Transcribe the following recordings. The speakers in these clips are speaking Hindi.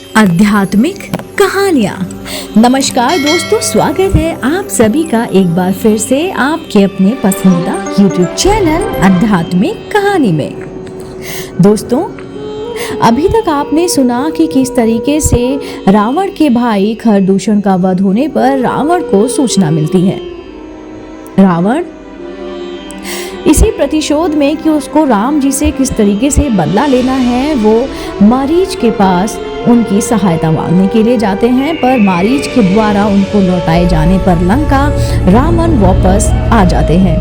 आध्यात्मिक कहानियाँ। नमस्कार दोस्तों, स्वागत है आप सभी का एक बार फिर से आपके अपने पसंदीदा YouTube चैनल आध्यात्मिक कहानी में। दोस्तों, अभी तक आपने सुना कि किस तरीके से रावण के भाई खरदूषण का वध होने पर रावण को सूचना मिलती है। रावण इसी प्रतिशोध में कि उसको राम जी से किस तरीके से बदला लेना है, वो मारीच के पास उनकी सहायता मांगने के लिए जाते हैं, पर मारीच के द्वारा उनको लौटाए जाने पर लंका रावण वापस आ जाते हैं।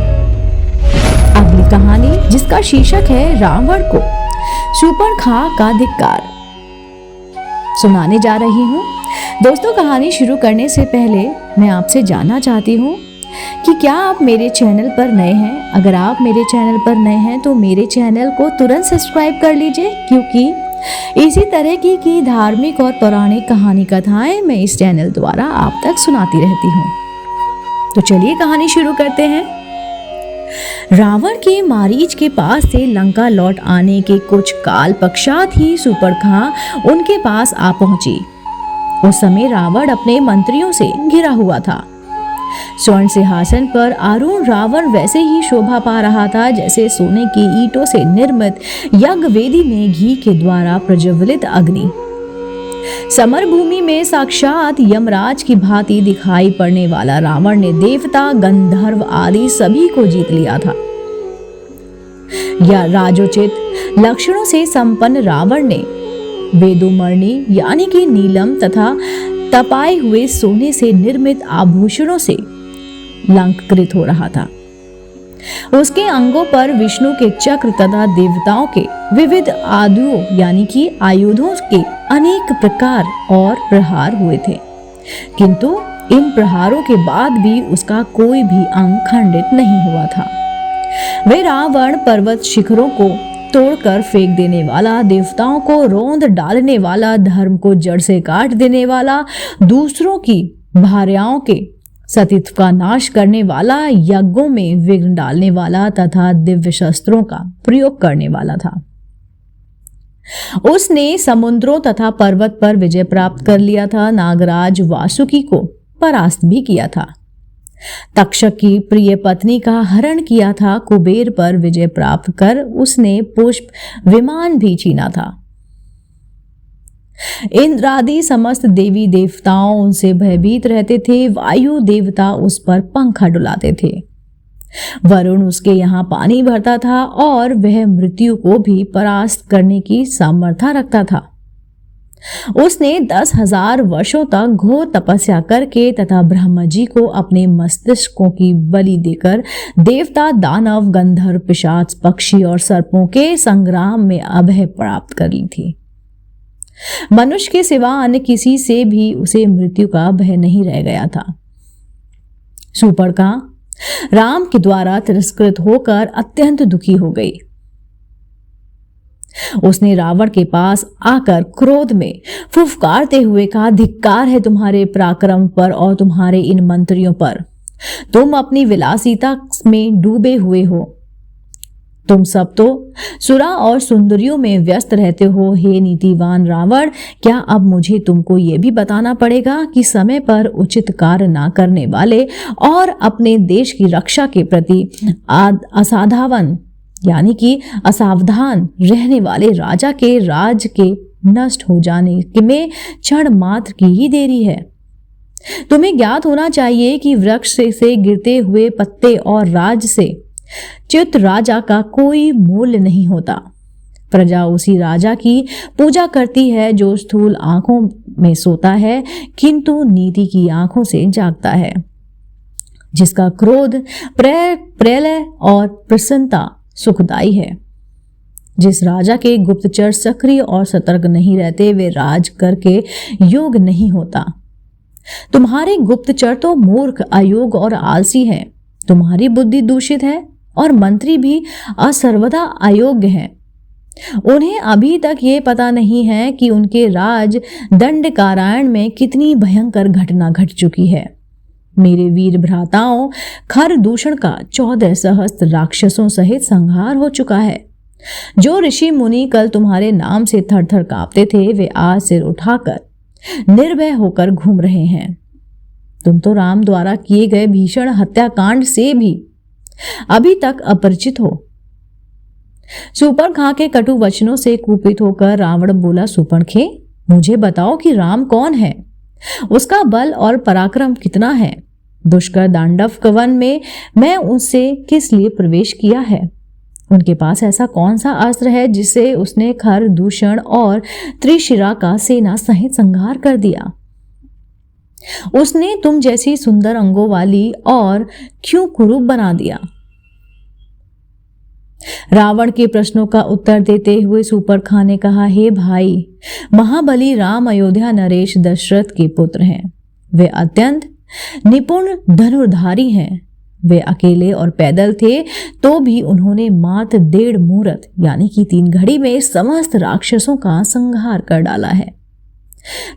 अगली कहानी, जिसका शीर्षक है रावण को शूर्पणखा का धिक्कार, सुनाने जा रही हूँ। दोस्तों, कहानी शुरू करने से पहले मैं आपसे जानना चाहती हूँ कि क्या आप मेरे चैनल पर नए हैं। अगर आप मेरे चैनल पर नए हैं तो मेरे चैनल को तुरंत सब्सक्राइब कर लीजिए, क्योंकि इसी तरह की धार्मिक और पौराणिक कहानी कथाएं मैं इस चैनल द्वारा आप तक सुनाती रहती हूँ। तो चलिए कहानी शुरू करते हैं। रावण के मारीच के पास से लंका लौट आने के कुछ काल पश्चात ही शूर्पणखा उनके पास आ पहुंची। उस समय रावण अपने मंत्रियों से घिरा हुआ था। स्वर्ण सिंहासन पर आरूढ़ रावण वैसे ही शोभा पा रहा था जैसे सोने की ईंटों से निर्मित यज्ञ वेदी में घी के द्वारा प्रज्वलित अग्नि। समर भूमि में साक्षात यमराज की भांति दिखाई पड़ने वाला रावण ने देवता, गंधर्व आदि सभी को जीत लिया था। या राजोचित लक्षणों से संपन्न रावण ने वेदोमणि यानी कि नीलम तथा तपाए हुए सोने से निर्मित आभूषणों से अलंकृत हो रहा था। उसके अंगों पर विष्णु के चक्र तथा देवताओं के विविध आयुधों के अनेक प्रकार और प्रहार हुए थे, किंतु इन प्रहारों के बाद भी उसका कोई भी अंग खंडित नहीं हुआ था। वे रावण पर्वत शिखरों को तोड़कर फेंक देने वाला, देवताओं को रौंद डालने वाला, धर्म को जड़ से काट देने वाला, दूसरों की भार्याओं के सतीत्व का नाश करने वाला, यज्ञों में विघ्न डालने वाला तथा दिव्य शस्त्रों का प्रयोग करने वाला था। उसने समुद्रों तथा पर्वत पर विजय प्राप्त कर लिया था, नागराज वासुकी को परास्त भी किया था, तक्षक की प्रिय पत्नी का हरण किया था, कुबेर पर विजय प्राप्त कर उसने पुष्प विमान भी छीना था। इंद्र आदि समस्त देवी देवताओं उनसे भयभीत रहते थे। वायु देवता उस पर पंखा डुलाते थे। वरुण उसके यहाँ पानी भरता था और वह मृत्यु को भी परास्त करने की सामर्थ्य रखता था। उसने 10,000 वर्षों तक घोर तपस्या करके तथा ब्रह्मा जी को अपने मस्तिष्कों की बलि देकर देवता, दानव, गंधर्व, पिशाच, पक्षी और सर्पों के संग्राम में अभय प्राप्त कर ली थी। मनुष्य के सिवा अन्य किसी से भी उसे मृत्यु का भय नहीं रह गया था। शूर्पणखा राम के द्वारा तिरस्कृत होकर अत्यंत दुखी हो गई। उसने रावण के पास आकर क्रोध में फुफकारते हुए कहा, धिक्कार है तुम्हारे पराक्रम पर और तुम्हारे इन मंत्रियों पर। तुम अपनी विलासिता में डूबे हुए हो। तुम सब तो सुरा और सुंदरियों में व्यस्त रहते हो। हे नीतिवान रावण, क्या अब मुझे तुमको ये भी बताना पड़ेगा कि समय पर उचित कार्य ना करने वाले और अपने देश की रक्षा के प्रति असावधान रहने वाले राजा के राज के नष्ट हो जाने में क्षण मात्र की ही देरी है। तुम्हें ज्ञात होना चाहिए कि वृक्ष से गिरते हुए पत्ते और राज से च्युत राजा का कोई मूल्य नहीं होता। प्रजा उसी राजा की पूजा करती है जो स्थूल आंखों में सोता है किंतु नीति की आंखों से जागता है, जिसका क्रोध, प्रलय और प्रसन्नता सुखदायी है। जिस राजा के गुप्तचर सक्रिय और सतर्क नहीं रहते, वे राज करके योग नहीं होता। तुम्हारे गुप्तचर तो मूर्ख, अयोग्य और आलसी हैं। तुम्हारी बुद्धि दूषित है और मंत्री भी असर्वदा अयोग्य हैं। उन्हें अभी तक ये पता नहीं है कि उनके राज दंडकारायण में कितनी भयंकर घटना घट चुकी है। मेरे वीर भ्राताओं, खरदूषण का 14 सहस्त्र राक्षसों सहित संहार हो चुका है। जो ऋषि मुनि कल तुम्हारे नाम से थर थर कांपते थे वे आज सिर उठाकर निर्भय होकर घूम रहे हैं। तुम तो राम द्वारा किए गए भीषण हत्याकांड से भी अभी तक अपरिचित हो। सूर्पणखा के कटु वचनों से कुपित होकर रावण बोला, सूर्पणखे, मुझे बताओ कि राम कौन है, उसका बल और पराक्रम कितना है। दुष्कर दांडव वन में मैं उससे किस लिए प्रवेश किया है। उनके पास ऐसा कौन सा अस्त्र है जिससे उसने खर, दूषण और त्रिशिरा का सेना सहित संहार कर दिया। उसने तुम जैसी सुंदर अंगों वाली और क्यों कुरूप बना दिया। रावण के प्रश्नों का उत्तर देते हुए सूर्पणखा ने कहा, हे भाई, महाबली राम अयोध्या नरेश दशरथ के पुत्र हैं। वे अत्यंत निपुण धनुर्धारी हैं। वे अकेले और पैदल थे तो भी उन्होंने मात्र 1.5 मुहूर्त यानी कि 3 घड़ी में समस्त राक्षसों का संहार कर डाला है।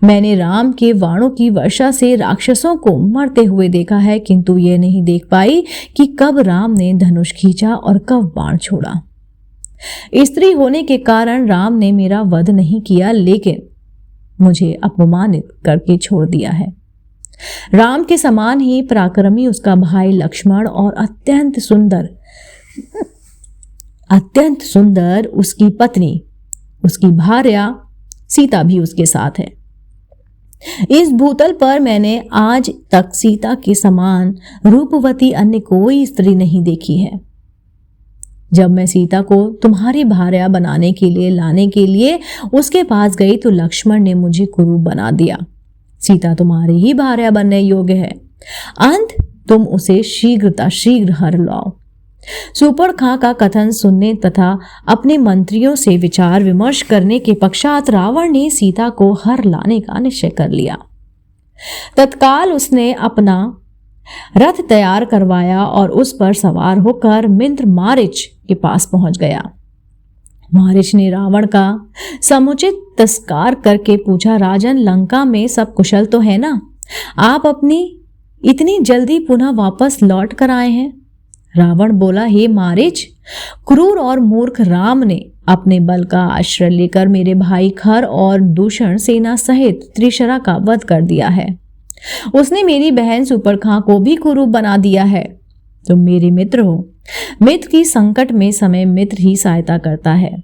मैंने राम के बाणों की वर्षा से राक्षसों को मरते हुए देखा है, किंतु यह नहीं देख पाई कि कब राम ने धनुष खींचा और कब बाण छोड़ा। स्त्री होने के कारण राम ने मेरा वध नहीं किया, लेकिन मुझे अपमानित करके छोड़ दिया है। राम के समान ही पराक्रमी उसका भाई लक्ष्मण और अत्यंत सुंदर उसकी पत्नी, उसकी भार्या सीता भी उसके साथ है। इस भूतल पर मैंने आज तक सीता के समान रूपवती अन्य कोई स्त्री नहीं देखी है। जब मैं सीता को तुम्हारी भार्या बनाने के लिए लाने के लिए उसके पास गई तो लक्ष्मण ने मुझे कुरूप बना दिया। सीता तुम्हारी ही भार्या बनने योग्य है। अंत तुम उसे शीघ्र हर लाओ। सूर्पणखा का कथन सुनने तथा अपने मंत्रियों से विचार विमर्श करने के पश्चात रावण ने सीता को हर लाने का निश्चय कर लिया। तत्काल उसने अपना रथ तैयार करवाया और उस पर सवार होकर मिंद्र मारीच के पास पहुंच गया। मारीच ने रावण का समुचित तस्कार करके पूछा, राजन, लंका में सब कुशल तो है ना? आप अपनी इतनी जल्दी पुनः वापस लौट कर आए हैं। रावण बोला, हे मारीच, क्रूर और मूर्ख राम ने अपने बल का आश्रय लेकर मेरे भाई खर और दूषण सेना सहित त्रिशरा का वध कर दिया है। उसने मेरी बहन सूर्पणखा को भी कुरूप बना दिया है। तुम मेरे मित्र हो। मित्र की संकट में समय मित्र ही सहायता करता है।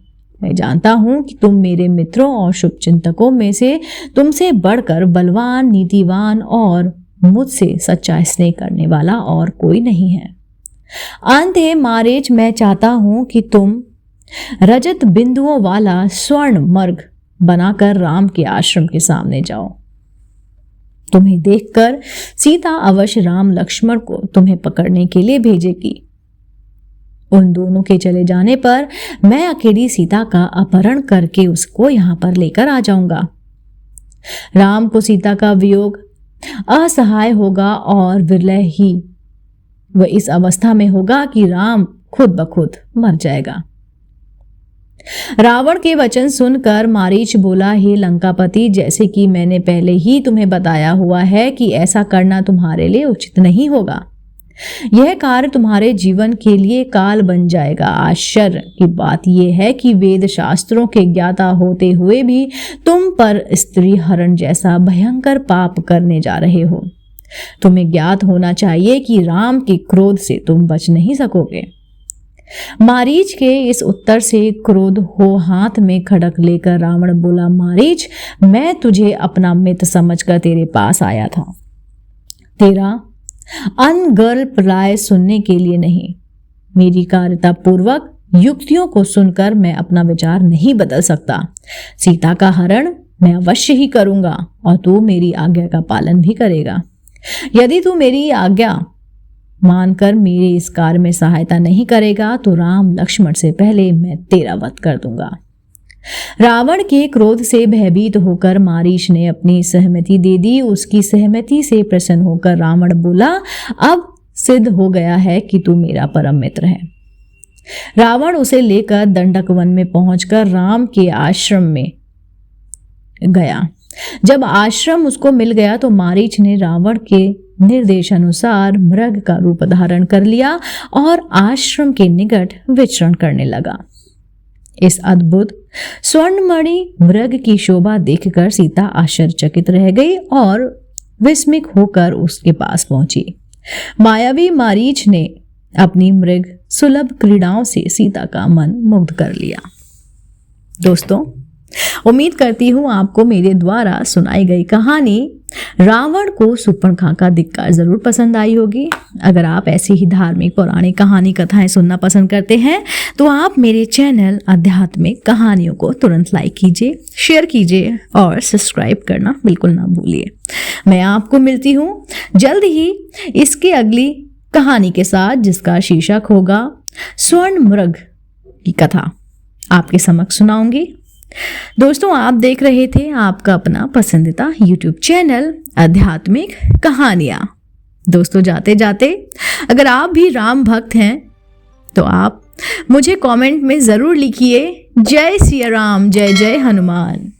मैं जानता हूं कि तुम मेरे मित्रों और शुभचिंतकों में से तुमसे बढ़कर बलवान, नीतिवान और मुझसे सच्चा स्नेह करने वाला और कोई नहीं है। अंत है मारीच, मैं चाहता हूं कि तुम रजत बिंदुओं वाला स्वर्ण मर्ग बनाकर राम के आश्रम के सामने जाओ। तुम्हें देखकर सीता अवश्य राम लक्ष्मण को तुम्हें पकड़ने के लिए भेजेगी। उन दोनों के चले जाने पर मैं अकेली सीता का अपहरण करके उसको यहां पर लेकर आ जाऊंगा। राम को सीता का वियोग असहाय होगा और विरह ही वह इस अवस्था में होगा कि राम खुद ब खुद मर जाएगा। रावण के वचन सुनकर मारीच बोला, हे लंकापति, जैसे कि मैंने पहले ही तुम्हें बताया हुआ है कि ऐसा करना तुम्हारे लिए उचित नहीं होगा। यह कार्य तुम्हारे जीवन के लिए काल बन जाएगा। आश्चर्य की बात यह है कि वेद शास्त्रों के ज्ञाता होते हुए भी तुम पर स्त्री हरण जैसा भयंकर पाप करने जा रहे हो। तुम्हें ज्ञात होना चाहिए कि राम के क्रोध से तुम बच नहीं सकोगे। मारीच के इस उत्तर से क्रोध हो हाथ में खड़क लेकर रावण बोला, मारीच, मैं तुझे अपना मित्र समझकर तेरे पास आया था, तेरा अनगल्प राय सुनने के लिए नहीं। मेरी कार्यता पूर्वक युक्तियों को सुनकर मैं अपना विचार नहीं बदल सकता। सीता का हरण मैं अवश्य ही करूंगा और तू मेरी आज्ञा का पालन भी करेगा। यदि तू मेरी आज्ञा मानकर मेरे इस कार्य में सहायता नहीं करेगा तो राम लक्ष्मण से पहले मैं तेरा वध कर दूंगा। रावण के क्रोध से भयभीत होकर मारीच ने अपनी सहमति दे दी। उसकी सहमति से प्रसन्न होकर रावण बोला, अब सिद्ध हो गया है कि तू मेरा परम मित्र है। रावण उसे लेकर दंडक वन में पहुंचकर राम के आश्रम में गया। जब आश्रम उसको मिल गया तो मारीच ने रावण के निर्देशानुसार मृग का रूप धारण कर लिया और आश्रम के निकट विचरण करने लगा। इस अद्भुत स्वर्णमणि मृग की शोभा देखकर सीता आश्चर्यचकित रह गई और विस्मित होकर उसके पास पहुंची। मायावी मारीच ने अपनी मृग सुलभ क्रीड़ाओं से सीता का मन मुग्ध कर लिया। दोस्तों, उम्मीद करती हूँ आपको मेरे द्वारा सुनाई गई कहानी रावण को शूर्पणखा का धिक्कार जरूर पसंद आई होगी। अगर आप ऐसी ही धार्मिक पौराणिक कहानी कथाएं सुनना पसंद करते हैं तो आप मेरे चैनल आध्यात्मिक कहानियों को तुरंत लाइक कीजिए, शेयर कीजिए और सब्सक्राइब करना बिल्कुल ना भूलिए। मैं आपको मिलती हूँ जल्द ही इसके अगली कहानी के साथ, जिसका शीर्षक होगा स्वर्ण मृग की कथा आपके समक्ष सुनाऊंगी। दोस्तों, आप देख रहे थे आपका अपना पसंदीदा YouTube चैनल आध्यात्मिक कहानियां। दोस्तों, जाते जाते अगर आप भी राम भक्त हैं तो आप मुझे कमेंट में जरूर लिखिए जय सिया राम, जय जय हनुमान।